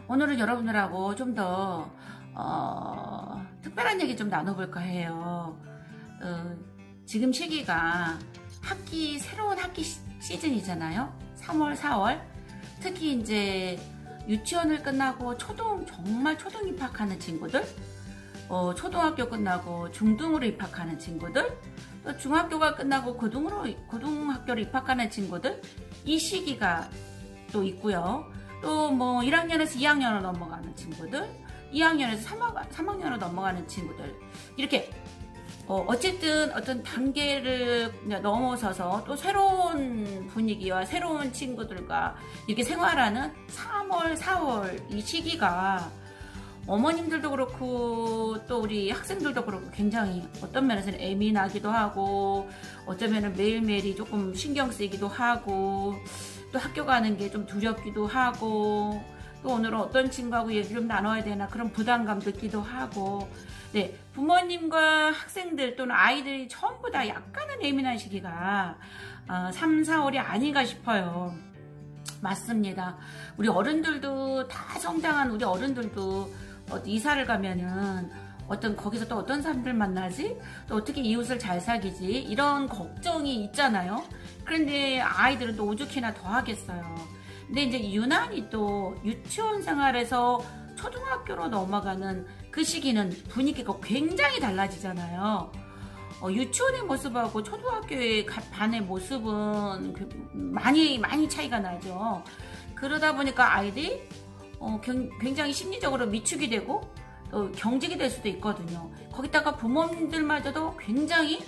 오늘은 여러분들하고 좀 더 특별한 얘기 좀 나눠볼까 해요. 지금 시기가 새로운 학기 시즌이잖아요. 3월, 4월. 특히 이제 유치원을 끝나고 정말 초등 입학하는 친구들, 초등학교 끝나고 중등으로 입학하는 친구들, 또 중학교가 끝나고 고등학교로 입학하는 친구들, 이 시기가 또 있고요. 또 뭐 1학년에서 2학년으로 넘어가는 친구들, 2학년에서 3학년으로 넘어가는 친구들, 이렇게 어쨌든 어떤 단계를 넘어서서 또 새로운 분위기와 새로운 친구들과 이렇게 생활하는 3월, 4월 이 시기가 어머님들도 그렇고 또 우리 학생들도 그렇고 굉장히 어떤 면에서는 예민하기도 하고 어쩌면 매일매일이 조금 신경 쓰이기도 하고 또 학교 가는 게 좀 두렵기도 하고 또 오늘은 어떤 친구하고 얘기를 좀 나눠야 되나 그런 부담감 느끼기도 하고, 네, 부모님과 학생들 또는 아이들이 전부 다 약간은 예민한 시기가 3, 4월이 아닌가 싶어요. 맞습니다. 우리 어른들도 다 성장한 우리 어른들도 이사를 가면은 거기서 또 어떤 사람들 만나지? 또 어떻게 이웃을 잘 사귀지? 이런 걱정이 있잖아요. 그런데 아이들은 또 오죽이나 더 하겠어요. 근데 이제 유난히 또 유치원 생활에서 초등학교로 넘어가는 그 시기는 분위기가 굉장히 달라지잖아요. 유치원의 모습하고 초등학교의 반의 모습은 많이 차이가 나죠. 그러다 보니까 아이들이 굉장히 심리적으로 위축이 되고 또 경직이 될 수도 있거든요. 거기다가 부모님들마저도 굉장히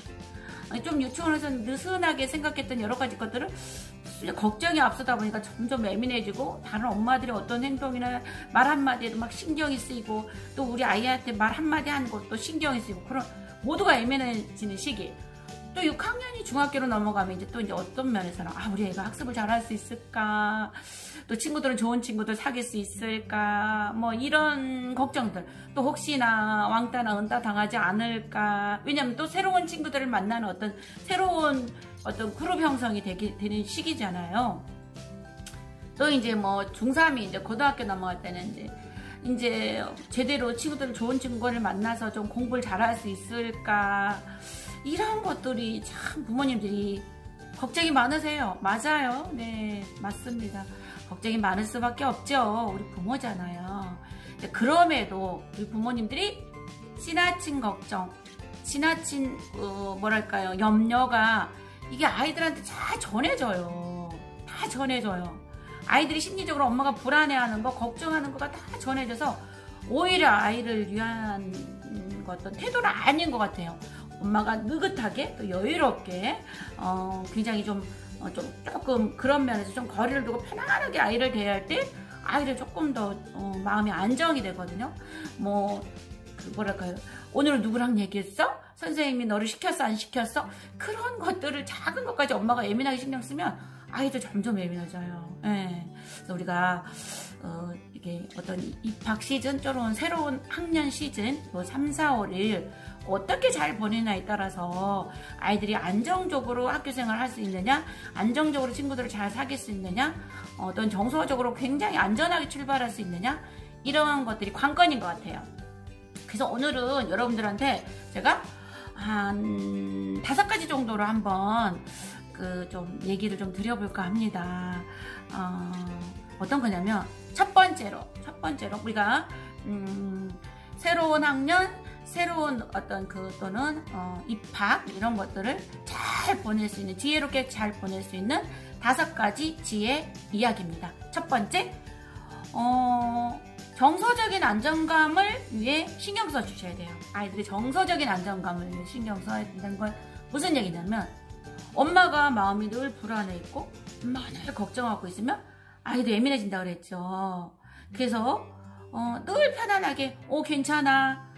좀 유치원에서 느슨하게 생각했던 여러 가지 것들을 걱정이 앞서다 보니까 점점 예민해지고 다른 엄마들의 어떤 행동이나 말 한마디에도 막 신경이 쓰이고 또 우리 아이한테 말 한마디 하는 것도 신경이 쓰이고 그런 모두가 예민해지는 시기. 또 6학년이 중학교로 넘어가면 이제 어떤 면에서는 우리 애가 학습을 잘할 수 있을까, 또 친구들은 좋은 친구들 사귈 수 있을까, 뭐 이런 걱정들, 또 혹시나 왕따나 은따 당하지 않을까. 왜냐면 또 새로운 친구들을 만나는 새로운 그룹 형성이 되는 시기잖아요. 또 이제 뭐 중3이 이제 고등학교 넘어갈 때는 이제 제대로 좋은 친구를 만나서 좀 공부를 잘할 수 있을까. 이런 것들이 참 부모님들이 걱정이 많으세요. 맞아요. 네, 맞습니다. 걱정이 많을 수밖에 없죠. 우리 부모잖아요. 그럼에도 우리 부모님들이 지나친 걱정, 지나친 염려가 이게 아이들한테 다 전해져요. 다 전해져요. 아이들이 심리적으로 엄마가 불안해하는 거, 걱정하는 거가 다 전해져서 오히려 아이를 위한 어떤 태도는 아닌 것 같아요. 엄마가 느긋하게 또 여유롭게 굉장히 조금 그런 면에서 좀 거리를 두고 편안하게 아이를 대할 때 아이를 조금 더 마음이 안정이 되거든요. 오늘은 누구랑 얘기했어? 선생님이 너를 시켰어 안 시켰어? 그런 것들을 작은 것까지 엄마가 예민하게 신경 쓰면 아이도 점점 예민해져요. 네. 그래서 우리가 이게 어떤 입학 시즌 또는 새로운 학년 시즌 3, 4월을 어떻게 잘 보내냐에 따라서 아이들이 안정적으로 학교 생활을 할 수 있느냐, 안정적으로 친구들을 잘 사귈 수 있느냐, 어떤 정서적으로 굉장히 안전하게 출발할 수 있느냐, 이러한 것들이 관건인 것 같아요. 그래서 오늘은 여러분들한테 제가 한 5가지 정도로 한번 좀 얘기를 좀 드려볼까 합니다. 어떤 거냐면 첫 번째로 우리가 새로운 학년, 새로운 또는 입학 이런 것들을 잘 보낼 수 있는, 지혜롭게 잘 보낼 수 있는 5가지 지혜 이야기입니다. 첫 번째, 정서적인 안정감을 위해 신경 써 주셔야 돼요. 아이들이 정서적인 안정감을 위해 신경 써야 된다는 건 무슨 얘기냐면 엄마가 마음이 늘 불안해 있고 엄마가 늘 걱정하고 있으면 아이도 예민해진다 그랬죠. 그래서 늘 편안하게 괜찮아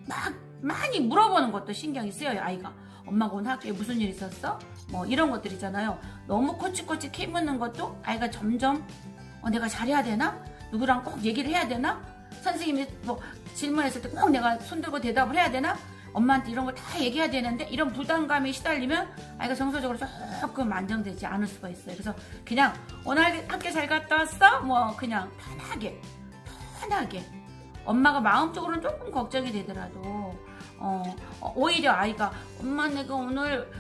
막 많이 물어보는 것도 신경이 쓰여요. 아이가 엄마가 오늘 학교에 무슨 일 있었어? 뭐 이런 것들 있잖아요. 너무 꼬치꼬치 캐묻는 것도 아이가 점점 내가 잘해야 되나? 누구랑 꼭 얘기를 해야 되나? 선생님이 질문했을 때 꼭 내가 손들고 대답을 해야 되나? 엄마한테 이런 걸 다 얘기해야 되는데 이런 부담감에 시달리면 아이가 정서적으로 조금 안정되지 않을 수가 있어요. 그래서 그냥 오늘 학교 잘 갔다 왔어? 그냥 편하게 편하게 엄마가 마음적으로는 조금 걱정이 되더라도 오히려 아이가 엄마 내가 오늘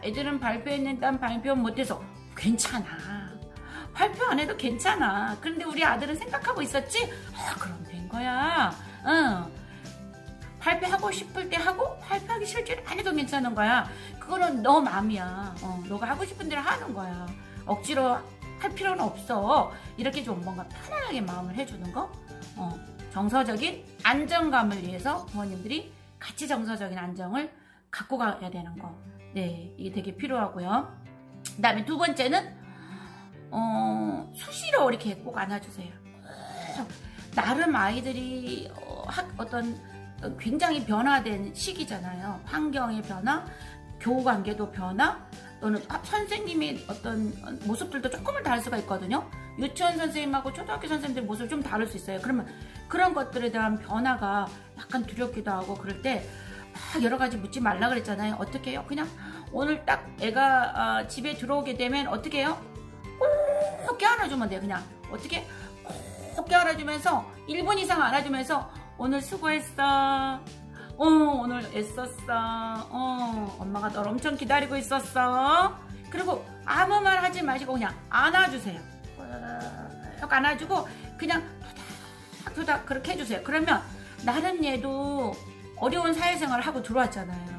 애들은 발표했는데 난 발표 못해서 괜찮아. 발표 안 해도 괜찮아. 그런데 우리 아들은 생각하고 있었지? 그럼 된 거야. 발표하고 싶을 때 하고 발표하기 싫을 때 안 해도 괜찮은 거야. 그거는 너 마음이야. 너가 하고 싶은 대로 하는 거야. 억지로 할 필요는 없어. 이렇게 좀 뭔가 편안하게 마음을 해주는 거. 정서적인 안정감을 위해서 부모님들이 같이 정서적인 안정을 갖고 가야 되는 거. 네, 이게 되게 필요하고요. 그 다음에 두 번째는 수시로 이렇게 꼭 안아주세요. 나름 아이들이 어떤 굉장히 변화된 시기잖아요. 환경의 변화, 교우관계도 변화, 또는 선생님의 어떤 모습들도 조금은 다를 수가 있거든요. 유치원 선생님하고 초등학교 선생님들 모습이 좀 다를 수 있어요. 그러면 그런 것들에 대한 변화가 약간 두렵기도 하고 그럴 때 막 여러 가지 묻지 말라 그랬잖아요. 어떻게 해요? 그냥 오늘 딱 애가 집에 들어오게 되면 어떻게 해요? 꼭 껴안아주면 돼요. 그냥 어떻게 꼭 껴안아주면서 1분 이상 안아주면서 오늘 수고했어. 오늘 애썼어. 엄마가 널 엄청 기다리고 있었어. 그리고 아무 말 하지 마시고 그냥 안아주세요. 꼭 안아주고 그냥 토닥토닥 그렇게 해주세요. 그러면 나름 얘도 어려운 사회생활을 하고 들어왔잖아요.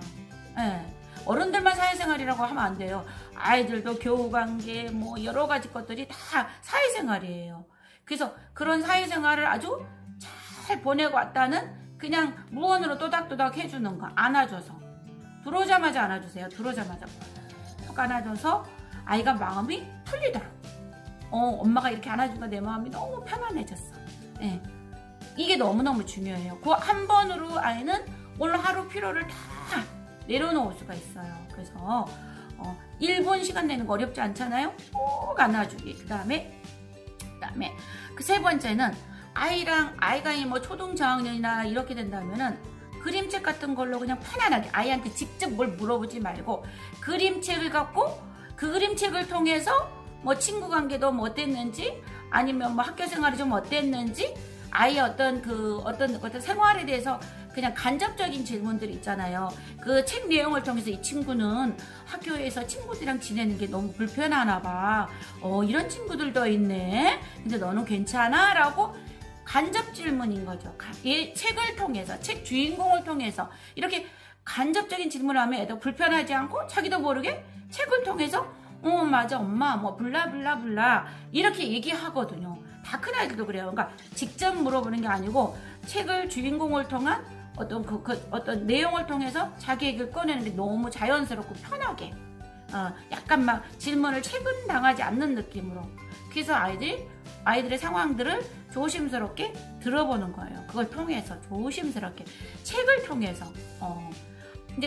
네. 어른들만 사회생활이라고 하면 안 돼요. 아이들도 교우관계 뭐 여러 가지 것들이 다 사회생활이에요. 그래서 그런 사회생활을 아주 잘 보내고 왔다는 그냥 무언으로 또닥또닥 해주는 거. 안아줘서 들어오자마자 안아주세요. 들어오자마자 꼭 안아줘서 아이가 마음이 풀리더라고. 엄마가 이렇게 안아주니까 내 마음이 너무 편안해졌어. 네. 이게 너무너무 중요해요. 그 한 번으로 아이는 오늘 하루 피로를 다 내려놓을 수가 있어요. 그래서 1분 시간 내는 거 어렵지 않잖아요. 꼭 안아주기. 그 다음에 그 세 번째는 아이가 뭐 초등 저학년이나 이렇게 된다면은 그림책 같은 걸로 그냥 편안하게 아이한테 직접 뭘 물어보지 말고 그림책을 갖고 그 그림책을 통해서 뭐 친구 관계도 뭐 어땠는지 아니면 뭐 학교 생활이 좀 어땠는지 아이의 어떤 생활에 대해서 그냥 간접적인 질문들이 있잖아요. 그 책 내용을 통해서 이 친구는 학교에서 친구들이랑 지내는 게 너무 불편하나 봐. 이런 친구들도 있네. 근데 너는 괜찮아? 라고 간접 질문인 거죠. 이 책을 통해서, 책 주인공을 통해서 이렇게 간접적인 질문을 하면 애도 불편하지 않고 자기도 모르게 책을 통해서 맞아 엄마 뭐 블라블라블라 이렇게 얘기하거든요. 다 큰 아이들도 그래요. 그러니까 직접 물어보는 게 아니고 책을 주인공을 통한 어떤 내용을 통해서 자기 얘기를 꺼내는 게 너무 자연스럽고 편하게 약간 막 질문을 체근당하지 않는 느낌으로 그래서 아이들의 상황들을 조심스럽게 들어보는 거예요. 그걸 통해서 조심스럽게 책을 통해서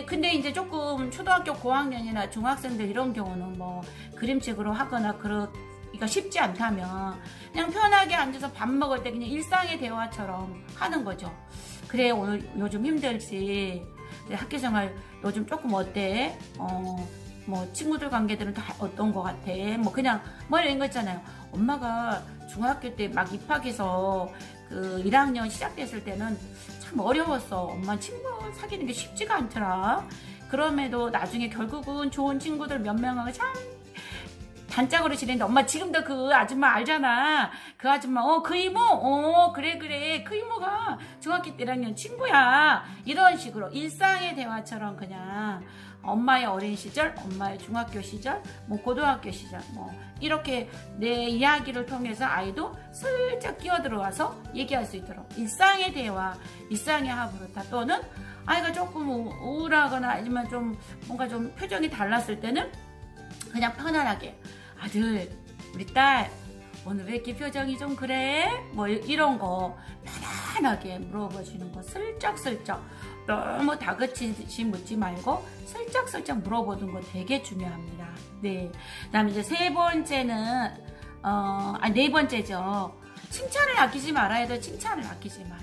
근데 이제 조금 초등학교 고학년이나 중학생들 이런 경우는 뭐 그림책으로 하거나 그러기가 쉽지 않다면 그냥 편하게 앉아서 밥 먹을 때 그냥 일상의 대화처럼 하는 거죠. 그래 오늘 요즘 힘들지 학교생활 요즘 조금 어때? 뭐 친구들 관계들은 다 어떤 거 같아? 뭐 그냥 뭐 이런 거 있잖아요. 엄마가 중학교 때 막 입학해서 그 1학년 시작됐을 때는 참 어려웠어. 엄마 친구 사귀는 게 쉽지가 않더라. 그럼에도 나중에 결국은 좋은 친구들 몇 명하고 참 단짝으로 지냈는데 엄마 지금도 그 아줌마 알잖아. 그 아줌마 그 이모 그래 그 이모가 중학교 때 1학년 친구야. 이런 식으로 일상의 대화처럼 그냥 엄마의 어린 시절, 엄마의 중학교 시절, 뭐 고등학교 시절 뭐 이렇게 내 이야기를 통해서 아이도 슬쩍 끼어들어와서 얘기할 수 있도록 일상의 대화, 일상의 하부르타 또는 아이가 조금 우울하거나 아니면 좀 뭔가 좀 표정이 달랐을 때는 그냥 편안하게 아들, 우리 딸 오늘 왜 이렇게 표정이 좀 그래? 뭐 이런 거 편안하게 물어보시는 거 슬쩍슬쩍 너무 다그치듯이 묻지 말고 슬쩍슬쩍 물어보는 거 되게 중요합니다. 네. 그 다음에 이제 네 번째죠. 칭찬을 아끼지 말아야 돼. 칭찬을 아끼지 마라.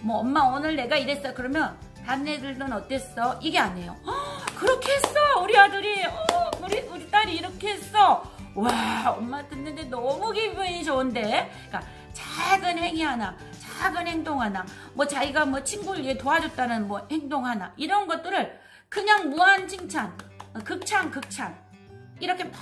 뭐 엄마 오늘 내가 이랬어. 그러면 다른 애들은 어땠어? 이게 아니에요. 그렇게 했어. 우리 아들이 우리 딸이 이렇게 했어. 와 엄마 듣는데 너무 기분이 좋은데. 그러니까 작은 행위 하나, 작은 행동 하나, 뭐 자기가 뭐 친구를 위해 도와줬다는 뭐 행동 하나, 이런 것들을 그냥 무한 칭찬, 극찬 이렇게 막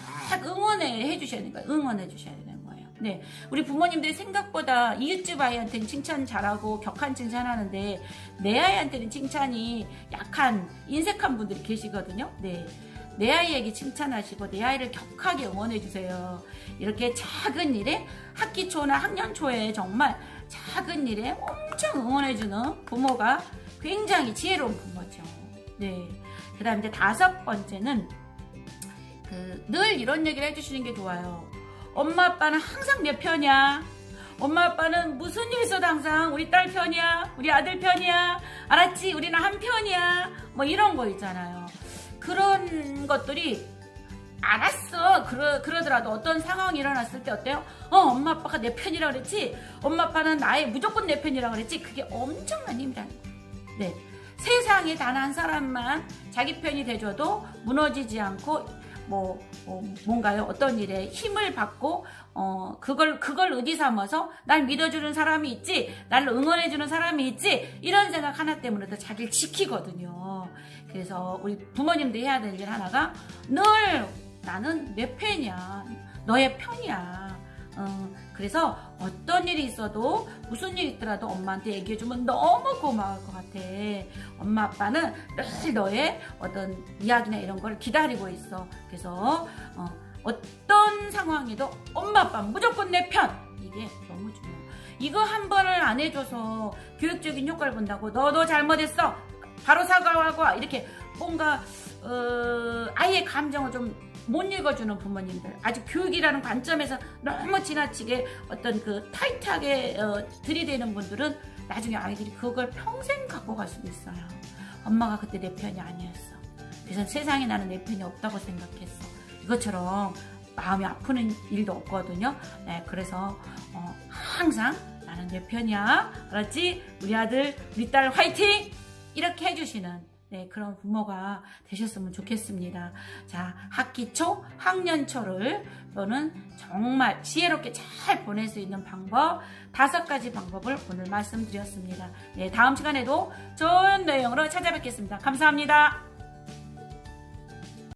응원해 주셔야 되는 거예요. 응원해 주셔야 되는 거예요. 네, 우리 부모님들이 생각보다 이웃집 아이한테는 칭찬 잘하고 격한 칭찬하는데 내 아이한테는 칭찬이 약한 인색한 분들이 계시거든요. 네, 내 아이에게 칭찬하시고 내 아이를 격하게 응원해 주세요. 이렇게 작은 일에 학기 초나 학년 초에 정말 작은 일에 엄청 응원해 주는 부모가 굉장히 지혜로운 부모죠. 네, 그 다음 이제 5번째는 늘 이런 얘기를 해주시는 게 좋아요. 엄마 아빠는 항상 내 편이야. 엄마 아빠는 무슨 일 있어도 항상 우리 딸 편이야, 우리 아들 편이야, 알았지? 우리는 한 편이야. 뭐 이런 거 있잖아요. 그런 것들이 알았어. 그러더라도 어떤 상황이 일어났을 때 어때요? 엄마 아빠가 내 편이라 그랬지? 엄마 아빠는 나의 무조건 내 편이라 그랬지? 그게 엄청난 힘이라는 거예요. 네, 세상에 단 한 사람만 자기 편이 돼줘도 무너지지 않고 뭔가요? 어떤 일에 힘을 받고 그걸 의지 삼아서 날 믿어주는 사람이 있지, 나를 응원해주는 사람이 있지, 이런 생각 하나 때문에도 자기를 지키거든요. 그래서 우리 부모님들이 해야 되는 일 하나가 늘 나는 내 편이야, 너의 편이야. 그래서 어떤 일이 있어도 무슨 일이 있더라도 엄마한테 얘기해주면 너무 고마울 것 같아. 엄마 아빠는 늘 너의 어떤 이야기나 이런 걸 기다리고 있어. 그래서 어떤 상황에도 엄마 아빠 무조건 내 편. 이게 너무 중요해요. 이거 한 번을 안 해줘서 교육적인 효과를 본다고 너 잘못했어, 바로 사과하고 이렇게 뭔가 아이의 감정을 좀 못 읽어주는 부모님들, 아직 교육이라는 관점에서 너무 지나치게 어떤 타이트하게 들이대는 분들은 나중에 아이들이 그걸 평생 갖고 갈 수도 있어요. 엄마가 그때 내 편이 아니었어. 그래서 세상에 나는 내 편이 없다고 생각했어. 이것처럼 마음이 아프는 일도 없거든요. 네, 그래서 항상 나는 내 편이야, 알았지? 우리 아들, 우리 딸 화이팅! 이렇게 해주시는 그런 부모가 되셨으면 좋겠습니다. 자, 학기 초, 학년 초를 또는 정말 지혜롭게 잘 보낼 수 있는 방법 5가지 방법을 오늘 말씀드렸습니다. 네, 다음 시간에도 좋은 내용으로 찾아뵙겠습니다. 감사합니다.